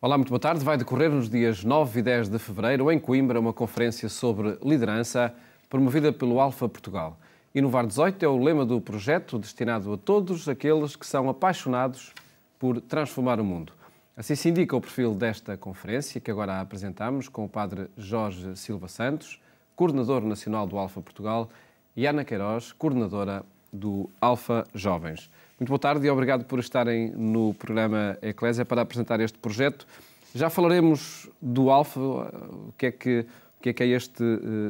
Olá, muito boa tarde. Vai decorrer nos dias 9 e 10 de fevereiro, em Coimbra, uma conferência sobre liderança promovida pelo Alfa Portugal. Inovar 18 é o lema do projeto, destinado a todos aqueles que são apaixonados por transformar o mundo. Assim se indica o perfil desta conferência, que agora a apresentamos, com o padre Jorge Silva Santos, coordenador nacional do Alfa Portugal, e Ana Queiroz, coordenadora do Alfa Jovens. Muito boa tarde e obrigado por estarem no programa Eclésia para apresentar este projeto. Já falaremos do Alfa, o que é este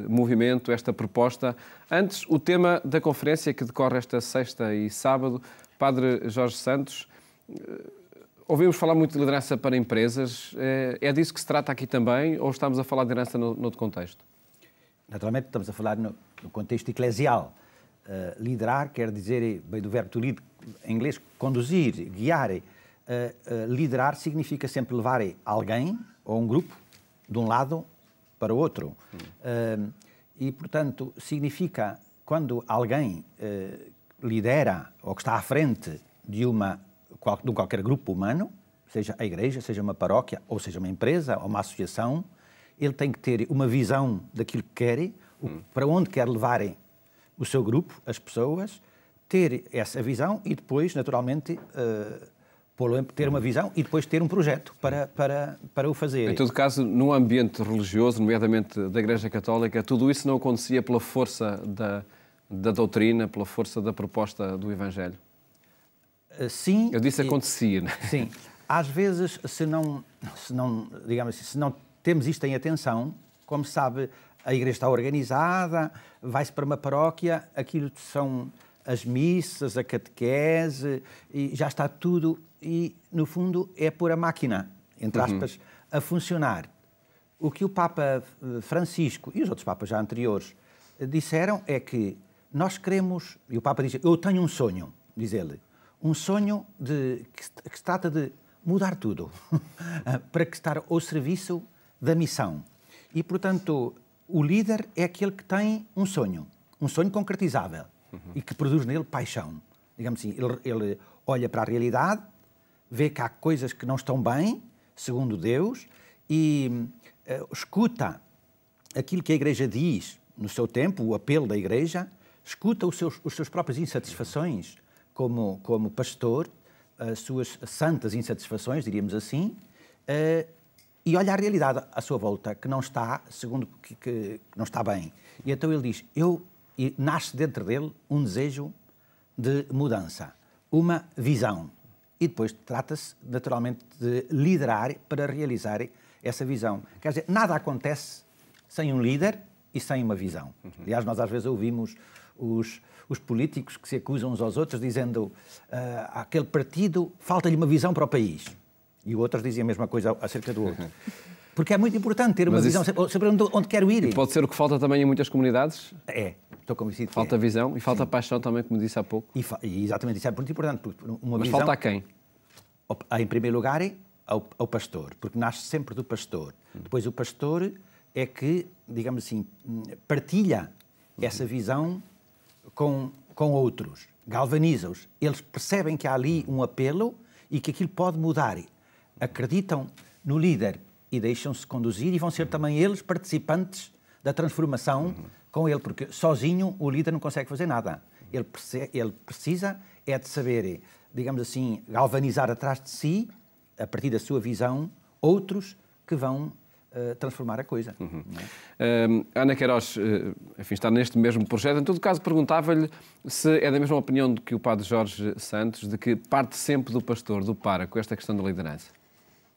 movimento, esta proposta. Antes, o tema da conferência que decorre esta sexta e sábado. Padre Jorge Santos, ouvimos falar muito de liderança para empresas. É disso que se trata aqui também ou estamos a falar de liderança noutro contexto? Naturalmente estamos a falar no contexto eclesial. Liderar quer dizer, bem do verbo to lead, em inglês, conduzir, guiar. Liderar significa sempre levar alguém ou um grupo de um lado para o outro. E, portanto, significa quando alguém lidera ou que está à frente de qualquer grupo humano, seja a igreja, seja uma paróquia, ou seja uma empresa ou uma associação, ele tem que ter uma visão daquilo que quer, para onde quer levar o seu grupo, as pessoas, ter essa visão e depois, naturalmente, ter uma visão e depois ter um projeto para o fazer. Em todo caso, num ambiente religioso, nomeadamente da Igreja Católica, tudo isso não acontecia pela força da doutrina, pela força da proposta do Evangelho? Sim. Eu disse acontecia, não é? Sim. Às vezes, se não, digamos assim, se não temos isto em atenção, como se sabe, a igreja está organizada, vai-se para uma paróquia, aquilo são as missas, a catequese, e já está tudo, e no fundo é pôr a máquina, entre aspas, a funcionar. O que o Papa Francisco e os outros Papas já anteriores disseram é que nós queremos, e o Papa diz, eu tenho um sonho, diz ele, um sonho que se trata de mudar tudo, para que estar ao serviço da missão. E, portanto, o líder é aquele que tem um sonho concretizável e que produz nele paixão. Digamos assim, ele olha para a realidade, vê que há coisas que não estão bem, segundo Deus, e escuta aquilo que a Igreja diz no seu tempo, o apelo da Igreja, escuta os seus próprias insatisfações como pastor, as suas santas insatisfações, diríamos assim, e olha a realidade à sua volta, que não está, segundo que não está bem. E então ele diz, e nasce dentro dele um desejo de mudança, uma visão. E depois trata-se, naturalmente, de liderar para realizar essa visão. Quer dizer, nada acontece sem um líder e sem uma visão. Aliás, nós às vezes ouvimos os políticos que se acusam uns aos outros dizendo aquele partido falta-lhe uma visão para o país. E outros dizem a mesma coisa acerca do outro. Porque é muito importante ter uma visão, saber onde quero ir. E pode ser o que falta também em muitas comunidades? Estou convencido que falta visão e falta paixão também, como disse há pouco. E exatamente, isso é muito importante. Porque Mas visão, falta a quem? Em primeiro lugar, ao pastor, porque nasce sempre do pastor. Depois o pastor é que, digamos assim, partilha essa visão com outros, galvaniza-os. Eles percebem que há ali um apelo e que aquilo pode mudar. Acreditam no líder e deixam-se conduzir e vão ser também eles participantes da transformação com ele, porque sozinho o líder não consegue fazer nada. Ele precisa de saber, digamos assim, galvanizar atrás de si, a partir da sua visão, outros que vão transformar a coisa. Ana Queiroz, enfim, está neste mesmo projeto. Em todo caso, perguntava-lhe se é da mesma opinião do que o padre Jorge Santos, de que parte sempre do pastor, do pároco, esta questão da liderança.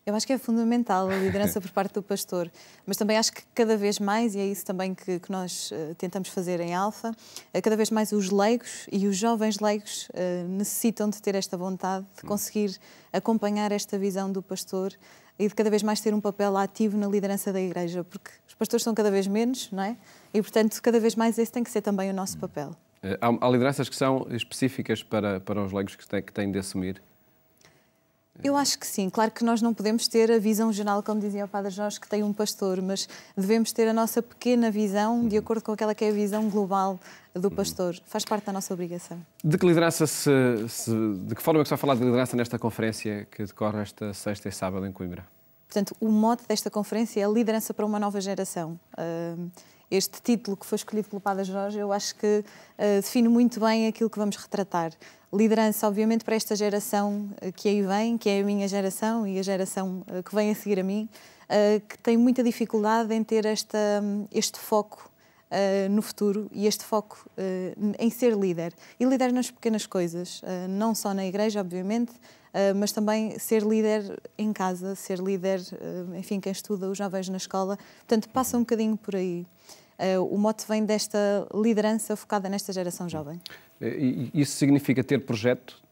Eu acho que é fundamental a liderança por parte do pastor, mas também acho que cada vez mais, e é isso também que nós tentamos fazer em Alfa, cada vez mais os leigos e os jovens leigos necessitam de ter esta vontade de conseguir acompanhar esta visão do pastor e de cada vez mais ter um papel ativo na liderança da Igreja, porque os pastores são cada vez menos, não é? E, portanto, cada vez mais esse tem que ser também o nosso papel. Há lideranças que são específicas para os leigos que têm de assumir? Eu acho que sim. Claro que nós não podemos ter a visão geral, como dizia o Padre Jorge, que tem um pastor, mas devemos ter a nossa pequena visão de acordo com aquela que é a visão global do pastor. Faz parte da nossa obrigação. De que liderança de que forma é que se vai falar de liderança nesta conferência que decorre esta sexta e sábado em Coimbra? Portanto, o mote desta conferência é a liderança para uma nova geração. Este título que foi escolhido pelo Padre Jorge, eu acho que define muito bem aquilo que vamos retratar. Liderança, obviamente, para esta geração que aí vem, que é a minha geração e a geração que vem a seguir a mim, que tem muita dificuldade em ter este foco no futuro e este foco em ser líder. E líder nas pequenas coisas, não só na igreja, obviamente, mas também ser líder em casa, ser líder, enfim, quem estuda, os jovens na escola. Portanto, passa um bocadinho por aí. O mote vem desta liderança focada nesta geração jovem. E isso significa ter projeto,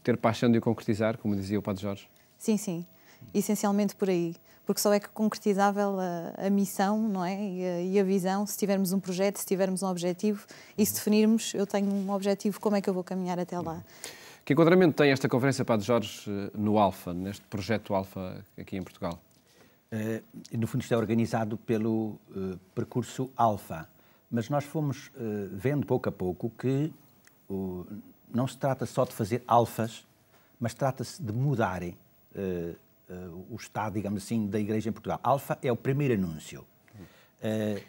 ter paixão de o concretizar, como dizia o Padre Jorge? Sim, sim. Essencialmente por aí. Porque só é que concretizável a missão, não é? E a visão, se tivermos um projeto, se tivermos um objetivo e se definirmos, eu tenho um objetivo, como é que eu vou caminhar até lá? Que enquadramento tem esta conferência, Padre Jorge, no Alfa, neste projeto Alfa aqui em Portugal? No fundo, isto é organizado pelo percurso Alfa, mas nós fomos vendo pouco a pouco que não se trata só de fazer alfas, mas trata-se de mudarem o estado, digamos assim, da Igreja em Portugal. Alfa é o primeiro anúncio.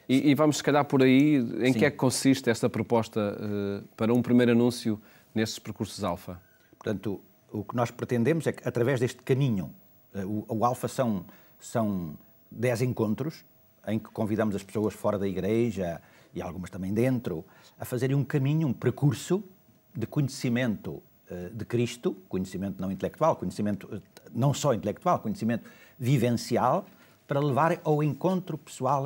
E vamos, se calhar, por aí, em Sim. que é que consiste esta proposta para um primeiro anúncio nestes percursos Alfa? Portanto, o que nós pretendemos é que, através deste caminho, o Alfa são 10 encontros em que convidamos as pessoas fora da Igreja e algumas também dentro, a fazerem um caminho, um percurso de conhecimento de Cristo, conhecimento não intelectual, conhecimento não só intelectual, conhecimento vivencial, para levar ao encontro pessoal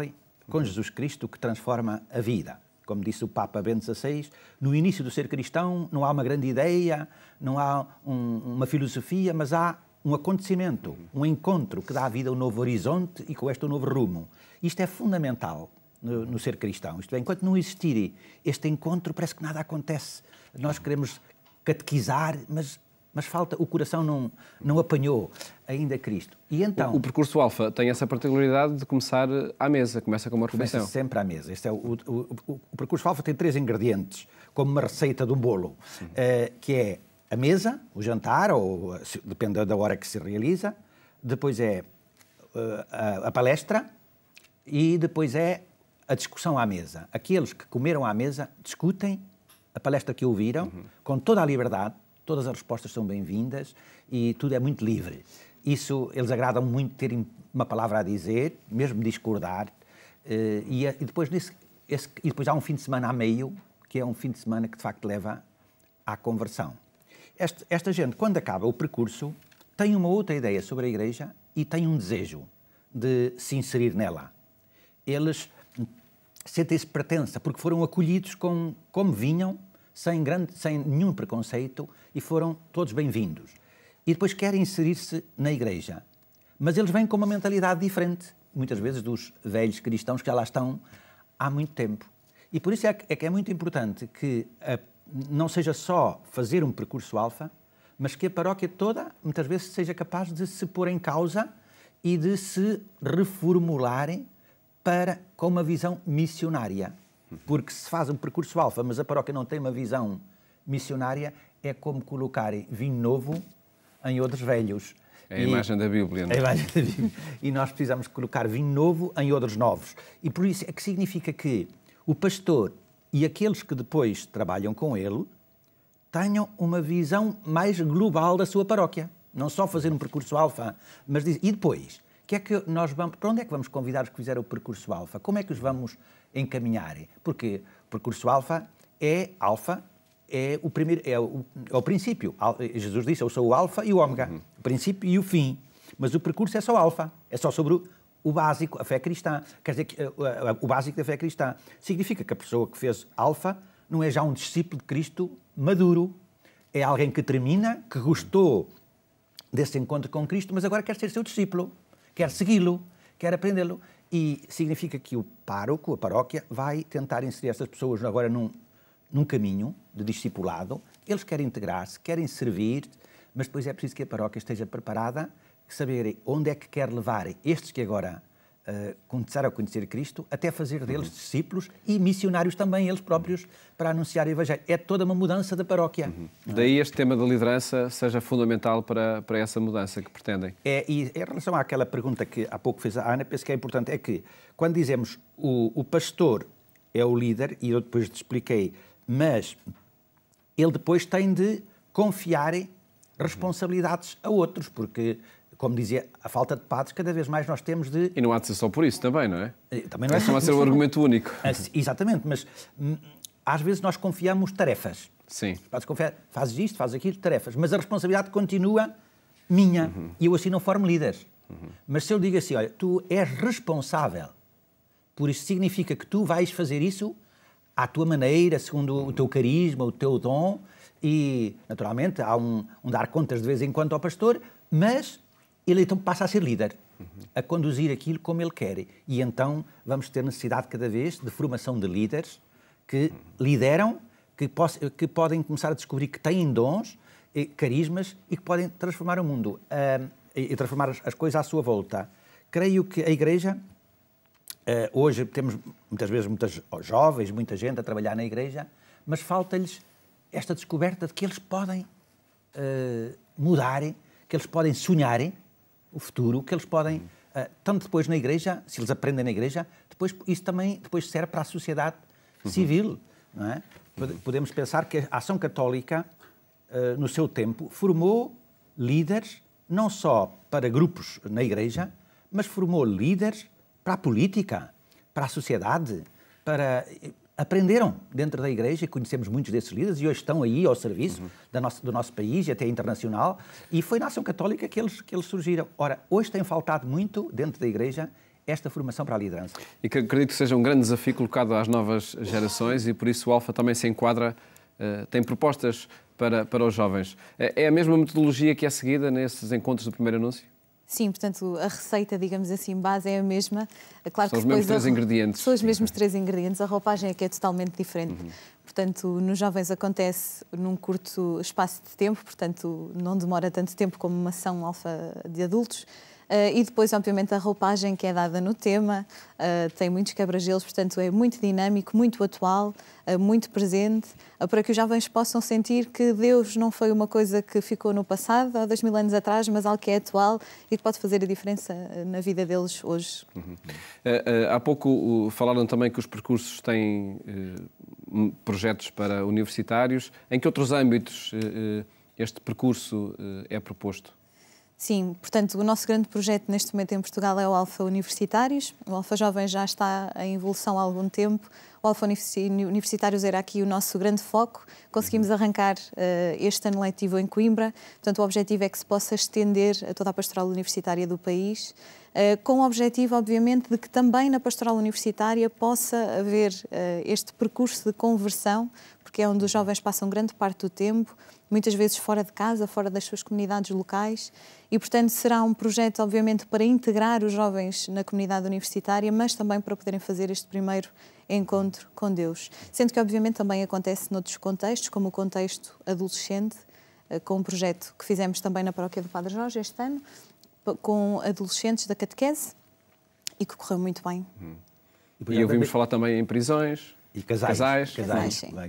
com Jesus Cristo que transforma a vida. Como disse o Papa Bento XVI, no início do ser cristão não há uma grande ideia, não há uma filosofia, mas há um acontecimento, um encontro que dá à vida um novo horizonte e com este um novo rumo. Isto é fundamental no ser cristão. Isto é, enquanto não existir este encontro, parece que nada acontece. Nós queremos catequizar, mas falta, o coração não apanhou ainda Cristo. E então, o percurso Alfa tem essa particularidade de começar à mesa, começa com uma refeição. Começa sempre à mesa. Este é o percurso Alfa tem 3 ingredientes, como uma receita de um bolo, que é a mesa, o jantar, ou depende da hora que se realiza, depois é a palestra e depois é a discussão à mesa. Aqueles que comeram à mesa discutem a palestra que ouviram com toda a liberdade, todas as respostas são bem-vindas e tudo é muito livre. Isso, eles agradam muito terem uma palavra a dizer, mesmo discordar, e depois há um fim de semana a meio, que é um fim de semana que de facto leva à conversão. Esta gente, quando acaba o percurso, tem uma outra ideia sobre a Igreja e tem um desejo de se inserir nela. Eles sentem-se pertença, porque foram acolhidos como vinham, sem nenhum preconceito, e foram todos bem-vindos. E depois querem inserir-se na Igreja. Mas eles vêm com uma mentalidade diferente, muitas vezes dos velhos cristãos que já lá estão há muito tempo. E por isso é que é muito importante que não seja só fazer um percurso Alfa, mas que a paróquia toda, muitas vezes, seja capaz de se pôr em causa e de se reformularem com uma visão missionária. Porque se faz um percurso Alfa, mas a paróquia não tem uma visão missionária, é como colocarem vinho novo em odres velhos. É a imagem da Bíblia, não é? É a imagem da Bíblia. E nós precisamos colocar vinho novo em odres novos. E por isso é que significa que o pastor e aqueles que depois trabalham com ele tenham uma visão mais global da sua paróquia. Não só fazer um percurso Alfa, mas dizer, e depois, para onde é que vamos convidar os que fizeram o percurso Alfa? Como é que os vamos encaminhar? Porque o percurso Alfa é o primeiro, é o princípio. Jesus disse, eu sou o Alfa e o Ômega, o princípio e o fim. Mas o percurso é só Alfa, é só sobre o básico, a fé cristã. Quer dizer, que o básico da fé cristã significa que a pessoa que fez Alfa não é já um discípulo de Cristo maduro. É alguém que termina, que gostou desse encontro com Cristo, mas agora quer ser seu discípulo, quer segui-lo, quer aprendê-lo. E significa que o pároco, a paróquia, vai tentar inserir estas pessoas agora num caminho de discipulado. Eles querem integrar-se, querem servir, mas depois é preciso que a paróquia esteja preparada, saber onde é que quer levar estes que agora começar a conhecer Cristo, até fazer deles discípulos e missionários também, eles próprios, para anunciar o Evangelho. É toda uma mudança da paróquia. Daí este tema da liderança seja fundamental para essa mudança que pretendem. E em relação àquela pergunta que há pouco fez a Ana, penso que é importante, é que quando dizemos o pastor é o líder, e eu depois te expliquei, mas ele depois tem de confiar responsabilidades a outros, porque, como dizia, a falta de padres cada vez mais nós temos de... E não há de ser só por isso também, não é? Também não é só ser um argumento único. Exatamente, mas às vezes nós confiamos tarefas. Sim. Podes confiar, fazes isto, fazes aquilo, tarefas, mas a responsabilidade continua minha, e eu assim não formo líderes. Mas se eu digo assim, olha, tu és responsável, por isso significa que tu vais fazer isso à tua maneira, segundo o teu carisma, o teu dom, e, naturalmente, há um dar contas de vez em quando ao pastor, mas ele então passa a ser líder, a conduzir aquilo como ele quer. E então vamos ter necessidade cada vez de formação de líderes que lideram, que podem começar a descobrir que têm dons, carismas e que podem transformar o mundo e transformar as coisas à sua volta. Creio que a Igreja, hoje temos muitas vezes muitas jovens, muita gente a trabalhar na Igreja, mas falta-lhes esta descoberta de que eles podem mudar, que eles podem sonhar o futuro, que eles podem, tanto depois na Igreja, se eles aprendem na Igreja, depois isso também depois serve para a sociedade civil, não é? Podemos pensar que a Ação Católica, no seu tempo, formou líderes não só para grupos na Igreja, mas formou líderes para a política, para a sociedade, aprenderam dentro da Igreja, e conhecemos muitos desses líderes, e hoje estão aí ao serviço do nosso país e até internacional, e foi na Ação Católica que eles surgiram. Ora, hoje tem faltado muito dentro da Igreja esta formação para a liderança. E que acredito que seja um grande desafio colocado às novas gerações, e por isso o Alfa também se enquadra, tem propostas para os jovens. É a mesma metodologia que é seguida nesses encontros do primeiro anúncio? Sim, portanto, a receita, digamos assim, base é a mesma. Claro são os mesmos três ingredientes. São os mesmos três ingredientes. A roupagem é que é totalmente diferente. Portanto, nos jovens acontece num curto espaço de tempo, portanto, não demora tanto tempo como uma ação alfa de adultos. E depois, obviamente, a roupagem que é dada no tema, tem muitos quebra-gelos, portanto, é muito dinâmico, muito atual, muito presente, para que os jovens possam sentir que Deus não foi uma coisa que ficou no passado, há 2000 anos atrás, mas algo que é atual e que pode fazer a diferença na vida deles hoje. Há pouco falaram também que os percursos têm projetos para universitários. Em que outros âmbitos este percurso é proposto? Sim, portanto, o nosso grande projeto neste momento em Portugal é o Alfa Universitários. O Alfa Jovem já está em evolução há algum tempo. O Alfa Universitários era aqui o nosso grande foco. Conseguimos arrancar este ano letivo em Coimbra. Portanto, o objetivo é que se possa estender a toda a pastoral universitária do país, com o objetivo, obviamente, de que também na pastoral universitária possa haver este percurso de conversão, porque é onde os jovens passam grande parte do tempo, muitas vezes fora de casa, fora das suas comunidades locais, e, portanto, será um projeto, obviamente, para integrar os jovens na comunidade universitária, mas também para poderem fazer este primeiro encontro com Deus. Sendo que, obviamente, também acontece noutros contextos, como o contexto adolescente, com um projeto que fizemos também na paróquia do Padre Jorge este ano, com adolescentes da catequese, e que correu muito bem. E ouvimos falar também em prisões e casais.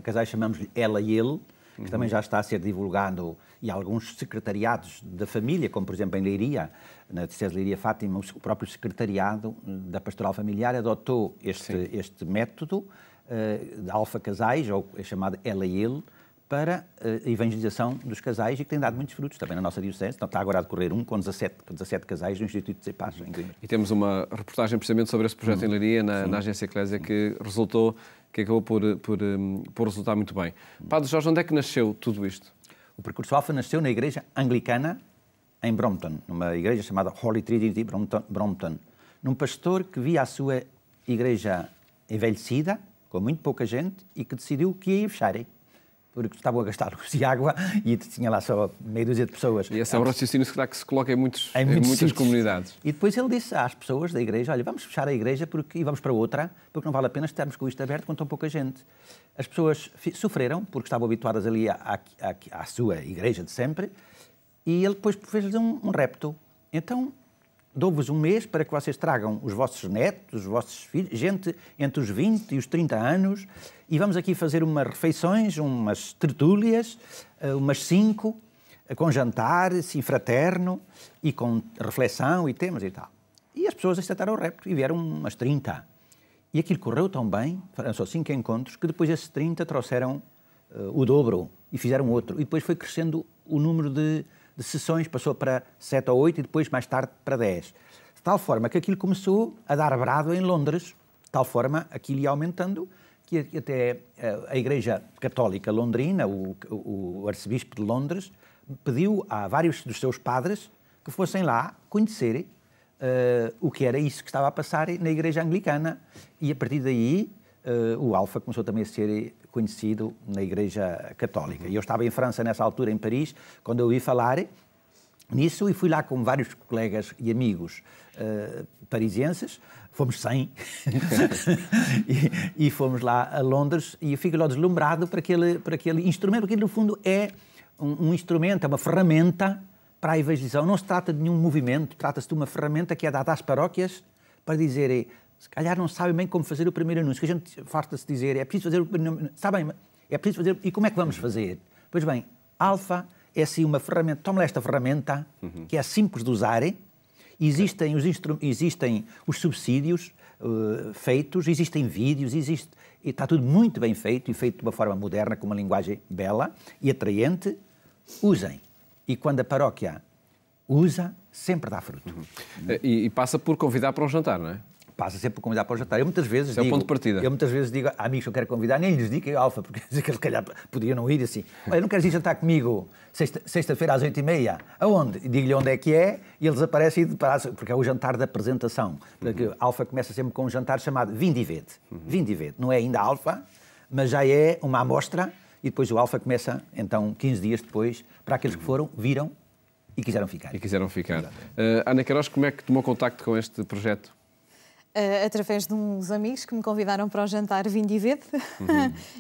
Casais chamamos-lhe ela e ele, que também já está a ser divulgado, e alguns secretariados da família, como por exemplo em Leiria, na Diocese de Leiria Fátima, o próprio secretariado da Pastoral Familiar adotou este método de alfa casais, ou é chamado ela e ele, para a evangelização dos casais, e que tem dado muitos frutos também na nossa Diocese. Então, está agora a decorrer com 17 casais no Instituto de Cepaz, em Coimbra. E temos uma reportagem precisamente sobre esse projeto em Leiria, na Agência Eclésia, que acabou por resultar muito bem. Padre Jorge, onde é que nasceu tudo isto? O percurso Alfa nasceu na Igreja Anglicana, em Brompton, numa igreja chamada Holy Trinity Brompton, num pastor que via a sua igreja envelhecida, com muito pouca gente, e que decidiu que ia fechar, porque estavam a gastar luz e água e tinha lá só meia dúzia de pessoas. E esse é um raciocínio que se coloca em muitas comunidades. E depois ele disse às pessoas da igreja, olha, vamos fechar a igreja e vamos para outra, porque não vale a pena estarmos com isto aberto com tão pouca gente. As pessoas sofreram, porque estavam habituadas ali à sua igreja de sempre, e ele depois fez-lhes um repto. Então, dou-vos um mês para que vocês tragam os vossos netos, os vossos filhos, gente entre os 20 e os 30 anos, e vamos aqui fazer umas refeições, umas tertúlias, umas 5, com jantar, assim, fraterno, e com reflexão e temas e tal. E as pessoas aceitaram o repto e vieram umas 30. E aquilo correu tão bem, foram só 5 encontros, que depois esses 30 trouxeram o dobro e fizeram outro. E depois foi crescendo o número de sessões, passou para 7 ou 8 e depois mais tarde para 10. De tal forma que aquilo começou a dar brado em Londres, de tal forma aquilo ia aumentando, que até a Igreja Católica Londrina, o arcebispo de Londres, pediu a vários dos seus padres que fossem lá conhecerem o que era isso que estava a passar na Igreja Anglicana. E a partir daí o Alfa começou também a ser conhecido na Igreja Católica. E eu estava em França nessa altura, em Paris, quando eu ouvi falar nisso, e fui lá com vários colegas e amigos parisienses, fomos 100, e fomos lá a Londres, e eu fico lá deslumbrado para aquele instrumento, porque no fundo é um instrumento, é uma ferramenta para a evangelização. Não se trata de nenhum movimento, trata-se de uma ferramenta que é dada às paróquias para dizerem, se calhar não sabem bem como fazer o primeiro anúncio, que a gente farta-se dizer, é preciso fazer o primeiro anúncio, sabem, é preciso fazer, e como é que vamos fazer? Pois bem, Alfa é assim uma ferramenta, toma lá esta ferramenta, que é simples de usar, existem os subsídios feitos, existem vídeos, e está tudo muito bem feito, e feito de uma forma moderna, com uma linguagem bela e atraente. Usem. E quando a paróquia usa, sempre dá fruto. E passa por convidar para um jantar, não é? Passa sempre por convidar para o jantar. Eu muitas vezes é o ponto de partida. Eu muitas vezes digo a amigos que eu quero convidar, nem lhes digo que é Alfa, porque se calhar podiam não ir assim. Olha, não queres ir jantar comigo sexta-feira às 8h30? Aonde? Digo-lhe onde é que é, e eles aparecem, porque é o jantar da apresentação. Porque Alfa começa sempre com um jantar chamado Vinde e Vede. Vinde e Vede. Não é ainda Alfa, mas já é uma amostra, e depois o Alfa começa, então, 15 dias depois, para aqueles que foram, viram e quiseram ficar. Ana Queiroz, como é que tomou contacto com este projeto? Através de uns amigos que me convidaram para o jantar Vinde e Vede,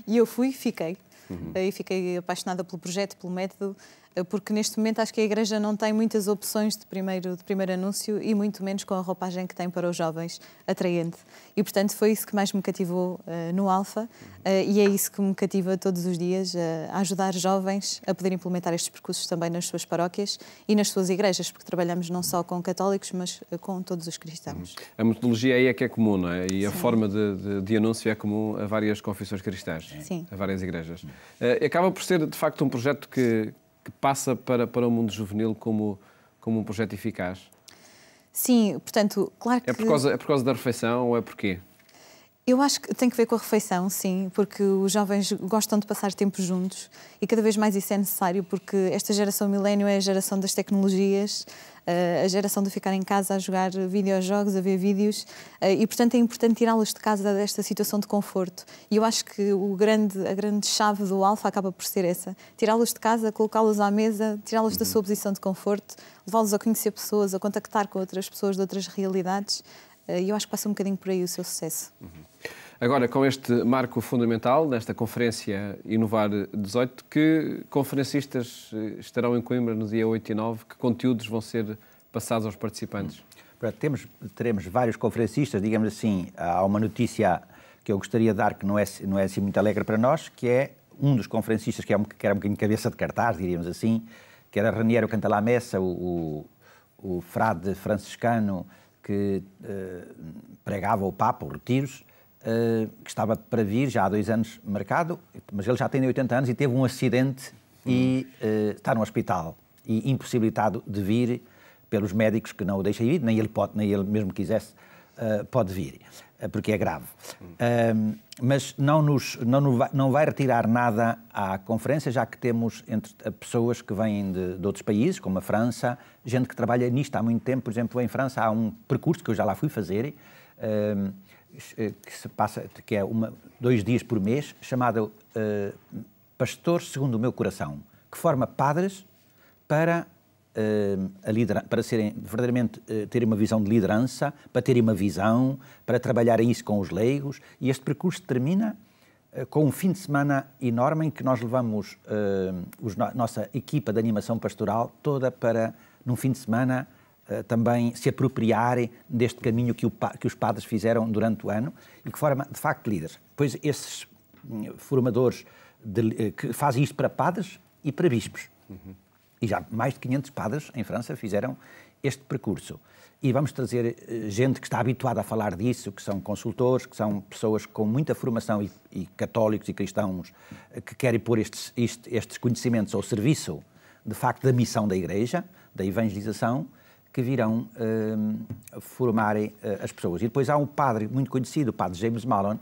e eu fui e fiquei. E fiquei apaixonada pelo projeto, pelo método, porque neste momento acho que a Igreja não tem muitas opções de primeiro anúncio e muito menos com a roupagem que tem para os jovens, atraente. E, portanto, foi isso que mais me cativou no Alfa, e é isso que me cativa todos os dias, a ajudar jovens a poder implementar estes percursos também nas suas paróquias e nas suas igrejas, porque trabalhamos não só com católicos, mas com todos os cristãos. A metodologia aí é que é comum, não é? E a Sim. forma de anúncio é comum a várias confissões cristãs, Sim. a várias igrejas. Acaba por ser, de facto, um projeto que passa para o mundo juvenil como um projeto eficaz? Sim, portanto, claro que... É por causa da refeição ou é porquê? Eu acho que tem que ver com a refeição, sim, porque os jovens gostam de passar tempo juntos e cada vez mais isso é necessário, porque esta geração milénio é a geração das tecnologias, a geração de ficar em casa a jogar videojogos, a ver vídeos, e portanto é importante tirá-los de casa desta situação de conforto. E eu acho que a grande chave do Alfa acaba por ser essa: tirá-los de casa, colocá-los à mesa, tirá-los da sua posição de conforto, levá-los a conhecer pessoas, a contactar com outras pessoas de outras realidades. E eu acho que passa um bocadinho por aí o seu sucesso. Agora, com este marco fundamental, nesta conferência Inovar 18, que conferencistas estarão em Coimbra no dia 8 e 9? Que conteúdos vão ser passados aos participantes? Teremos vários conferencistas, digamos assim. Há uma notícia que eu gostaria de dar, que não é assim muito alegre para nós, que é um dos conferencistas, que era um bocadinho cabeça de cartaz, diríamos assim, que era Raniero Cantalamessa, o frade franciscano que pregava o Papa, os retiros, que estava para vir já há 2 anos marcado, mas ele já tem 80 anos e teve um acidente e está no hospital e impossibilitado de vir pelos médicos que não o deixam ir, nem ele mesmo quisesse pode vir, porque é grave. Mas não vai retirar nada à conferência, já que temos entre pessoas que vêm de outros países, como a França, gente que trabalha nisto há muito tempo. Por exemplo, em França há um percurso que eu já lá fui fazer, que se passa, que é 2 dias por mês, chamado Pastor Segundo o Meu Coração, que forma padres para serem verdadeiramente, terem uma visão de liderança, para terem uma visão, para trabalharem isso com os leigos. E este percurso termina com um fim de semana enorme em que nós levamos nossa equipa de animação pastoral toda para, num fim de semana, também se apropriarem deste caminho que os padres fizeram durante o ano e que foram, de facto, líderes. Pois esses formadores que fazem isto para padres e para bispos. E já mais de 500 padres em França fizeram este percurso. E vamos trazer gente que está habituada a falar disso, que são consultores, que são pessoas com muita formação e católicos e cristãos que querem pôr estes conhecimentos ao serviço, de facto, da missão da Igreja, da evangelização, que virão formarem as pessoas. E depois há um padre muito conhecido, o padre James Mallon,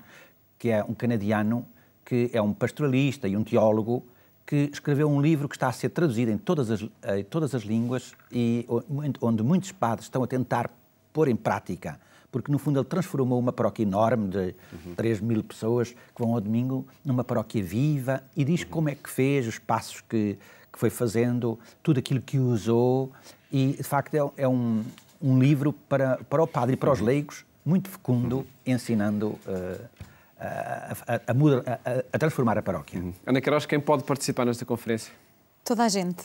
que é um canadiano, que é um pastoralista e um teólogo, que escreveu um livro que está a ser traduzido em todas as línguas e onde muitos padres estão a tentar pôr em prática, porque no fundo ele transformou uma paróquia enorme de 3.000 pessoas que vão ao domingo numa paróquia viva e diz como é que fez, os passos que foi fazendo, tudo aquilo que usou e de facto é um livro para o padre e para os leigos muito fecundo, ensinando a transformar a paróquia. Ana Queiroz, quem pode participar nesta conferência? Toda a gente.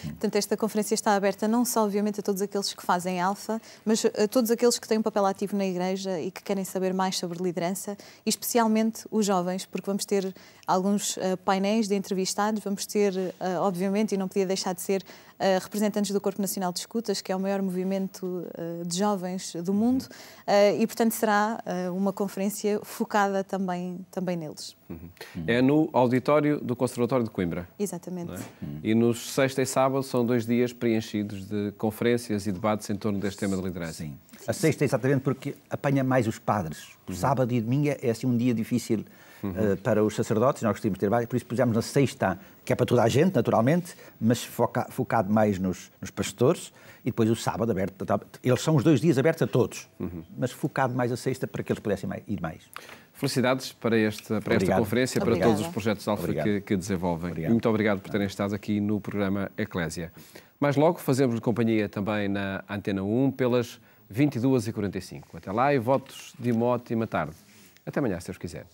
Portanto, esta conferência está aberta não só, obviamente, a todos aqueles que fazem Alfa, mas a todos aqueles que têm um papel ativo na Igreja e que querem saber mais sobre liderança, e especialmente os jovens, porque vamos ter alguns painéis de entrevistados, vamos ter, obviamente, e não podia deixar de ser, representantes do Corpo Nacional de Escutas, que é o maior movimento de jovens do mundo, e, portanto, será uma conferência focada também neles. É no auditório do Conservatório de Coimbra. Exatamente. E nos sexta e sábado são 2 dias preenchidos de conferências e debates em torno deste tema de liderança. Sim. A sexta é exatamente porque apanha mais os padres. O sábado e domingo é assim um dia difícil para os sacerdotes, nós gostaríamos de ter vários, por isso pusemos na sexta, que é para toda a gente, naturalmente, mas focado mais nos pastores, e depois o sábado aberto. Eles são os 2 dias abertos a todos, mas focado mais a sexta para que eles pudessem ir mais. Felicidades para esta conferência, para todos os projetos Alfa que desenvolvem. E muito obrigado por terem estado aqui no programa Eclésia. Mais logo fazemos companhia também na Antena 1 pelas 22h45. Até lá e votos de uma ótima tarde. Até amanhã, se Deus quiser.